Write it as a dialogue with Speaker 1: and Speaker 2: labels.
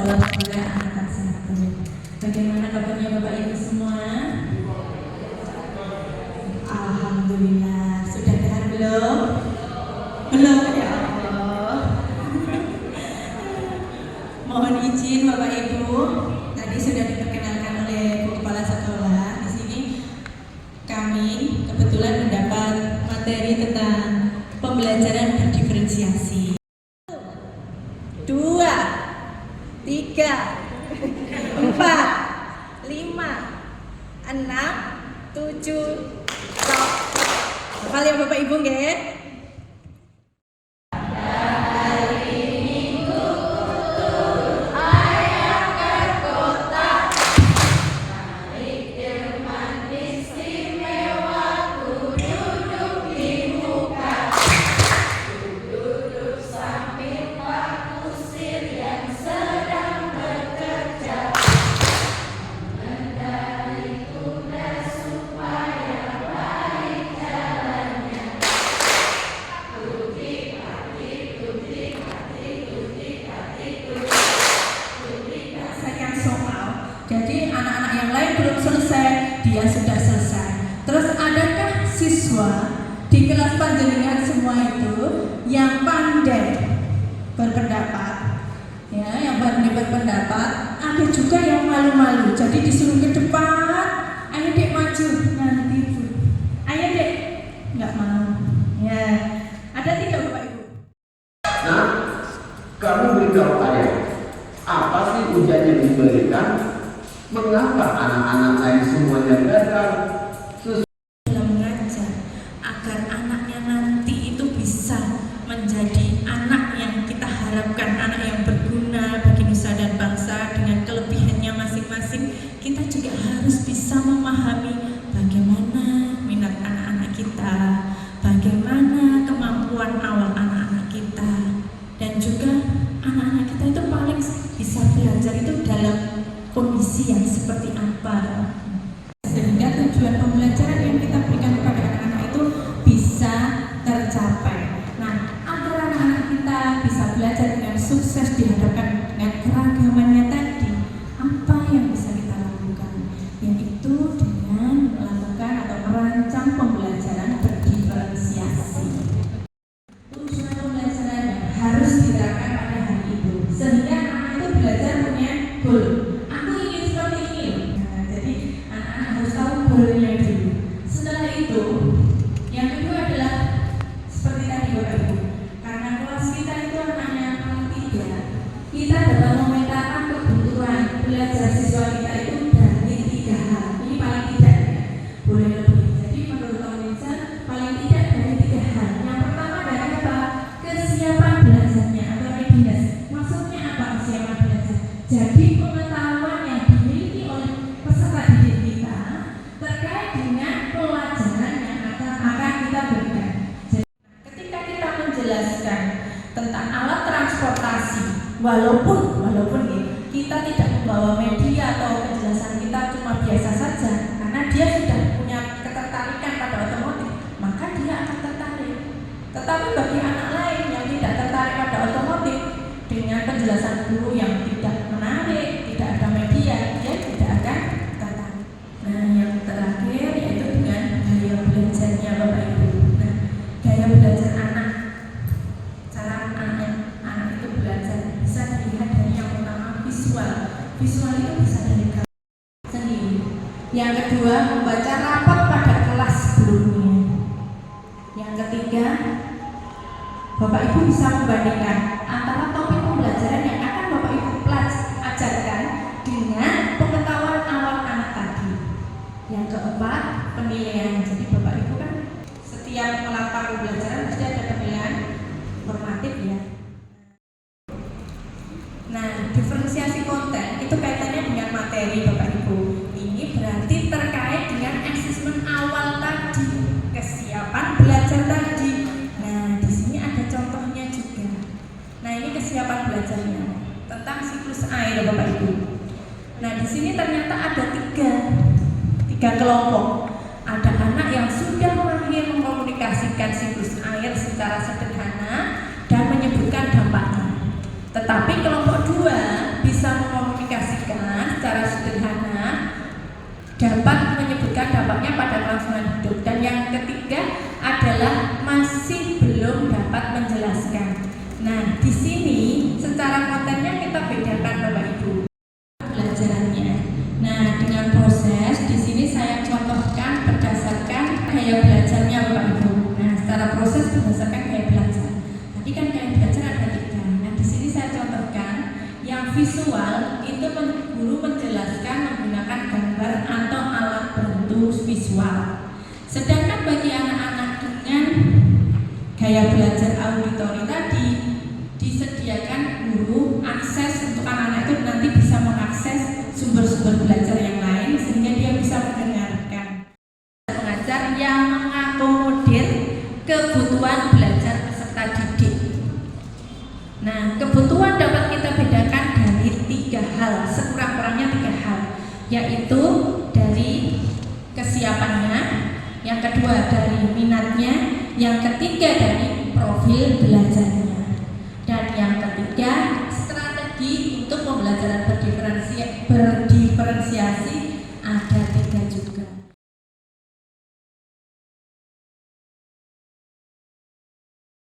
Speaker 1: salam juga anak satu. Bagaimana kabarnya Bapak Ibu semua? Alhamdulillah. Sudah dengar belum? Belum ya Allah. Mohon izin Bapak Ibu, tadi sudah diperkenalkan oleh Bu Kepala Sekolah. Di sini kami kebetulan mendapat materi tentang pembelajaran berdiferensiasi. 2, 3, 4, 5, 6, 7, stop. Hafal ya Bapak Ibu nggih? Jadi anak-anak yang lain belum selesai, dia sudah selesai. Terus adakah siswa di kelas panjenengan semua itu yang pandai berpendapat? Ya, yang pandai berpendapat. Ada juga yang malu-malu. Jadi disuruh ke depan, ayo dek maju nanti Bu. Ayo dek, nggak mau. Ya, ada tidak Bapak Ibu?
Speaker 2: Nah, kamu beritahu ayah, apa sih ujian yang diberikan? Mengapa anak-anak lain semuanya gagal?
Speaker 1: Dalam mengajar agar anaknya nanti itu bisa menjadi anak yang kita harapkan, anak yang berguna bagi nusa dan bangsa dengan kelebihannya masing-masing. Kita juga harus bisa memahami bagaimana minat anak-anak kita, bagaimana kemampuan awal anak-anak kita, dan juga anak-anak kita itu paling bisa belajar itu dalam kondisi yang seperti apa, sehingga tujuan pembelajaran yang kita berikan kepada anak-anak itu bisa tercapai. Nah, agar anak-anak kita bisa belajar dengan sukses dihadapkan dengan keragamannya tadi, apa yang bisa kita lakukan? Yaitu dengan melakukan atau merancang pembelajaran berdiferensiasi. Tujuan pembelajaran yang harus diterapkan pada hari itu, sehingga anak itu belajar punya goal. Goalnya dulu. Setelah itu, yang kedua adalah seperti tadi Bapak Ibu, karena kelas kita itu anaknya paling 3, kita dapat memetakan kebutuhan belajar siswa kita itu dari 3 hal. Ini paling tidak ya, boleh lebih. Jadi menurut Tom paling tidak dari 3 hal. Yang pertama dari apa? Kesiapan belajarnya atau readiness. Maksudnya apa kesiapan belajar? Jadi pengetahuan yang dimiliki oleh peserta didik kita terkait dengan pelajaran yang akan kita berikan. Jadi, ketika kita menjelaskan tentang alat transportasi, walaupun kita tidak membawa media atau penjelasan kita cuma biasa saja, karena dia sudah punya ketertarikan pada otomotif, maka dia akan tertarik. Tetapi bagi anak lain yang tidak tertarik pada otomotif, dengan penjelasan guru yang tidak menarik, tidak ada media, dia tidak akan tertarik. Nah, yang terakhir yaitu dengan gaya belajarnya Bapak Ibu. Nah, gaya belajar anak, cara anak itu belajar bisa dilihat dari yang pertama visual. Visual itu bisa dari gambar sendiri. Yang kedua, membaca rapat pada kelas sebelumnya. Yang ketiga, Bapak Ibu bisa membandingkan antara topik pembelajaran yang akan Bapak Ibu ajarkan dengan pengetahuan awal anak tadi. Yang keempat, penilaian. Jadi Bapak Ibu kan setiap melakukan pembelajaran pasti ada penilaian formatif ya. Nah, diferensiasi konten itu kaitannya dengan materi Bapak Ibu. Ini berarti terkait dengan asesmen awal tadi, kesiapan belajar tadi. Nah, di sini ada contohnya juga. Nah, ini kesiapan belajarnya tentang siklus air Bapak Ibu. Nah, di sini ternyata ada tiga kelompok. Ada anak yang sudah mahir mengkomunikasikan siklus air secara sederhana dan menyebutkan dampaknya. Tetapi kelompok 2 bisa mengkomunikasikan secara sederhana dapat menyebutkan dampaknya pada kelangsungan hidup. Dan yang ketiga adalah masih belum dapat menjelaskan. Nah, di sini secara kontennya kita bedakan Bapak Ibu pelajarannya. Nah, dengan proses di sini saya contohkan berdasarkan gaya belajarnya Bapak Ibu. Nah, secara proses berdasarkan gaya belajar. Tadi kan gaya belajar ada 3. Nah, di sini saya contohkan yang visual itu guru menjelaskan menggunakan gambar atau alat bantu visual. Sedangkan bagi anak-anak dengan gaya belajar auditori tadi disediakan guru akses untuk anak-anak itu nanti bisa mengakses sumber-sumber belajar yang lain sehingga dia bisa mendengarkan. Pengajar yang mengakomodir kebutuhan belajar peserta didik. Nah, kebutuhan dapat kita bedakan dari 3 hal, sekurang-kurangnya 3 hal, yaitu dari kesiapannya, yang kedua dari minatnya, yang ketiga dari profil belajarnya, dan yang ketiga strategi untuk pembelajaran berdiferensiasi agar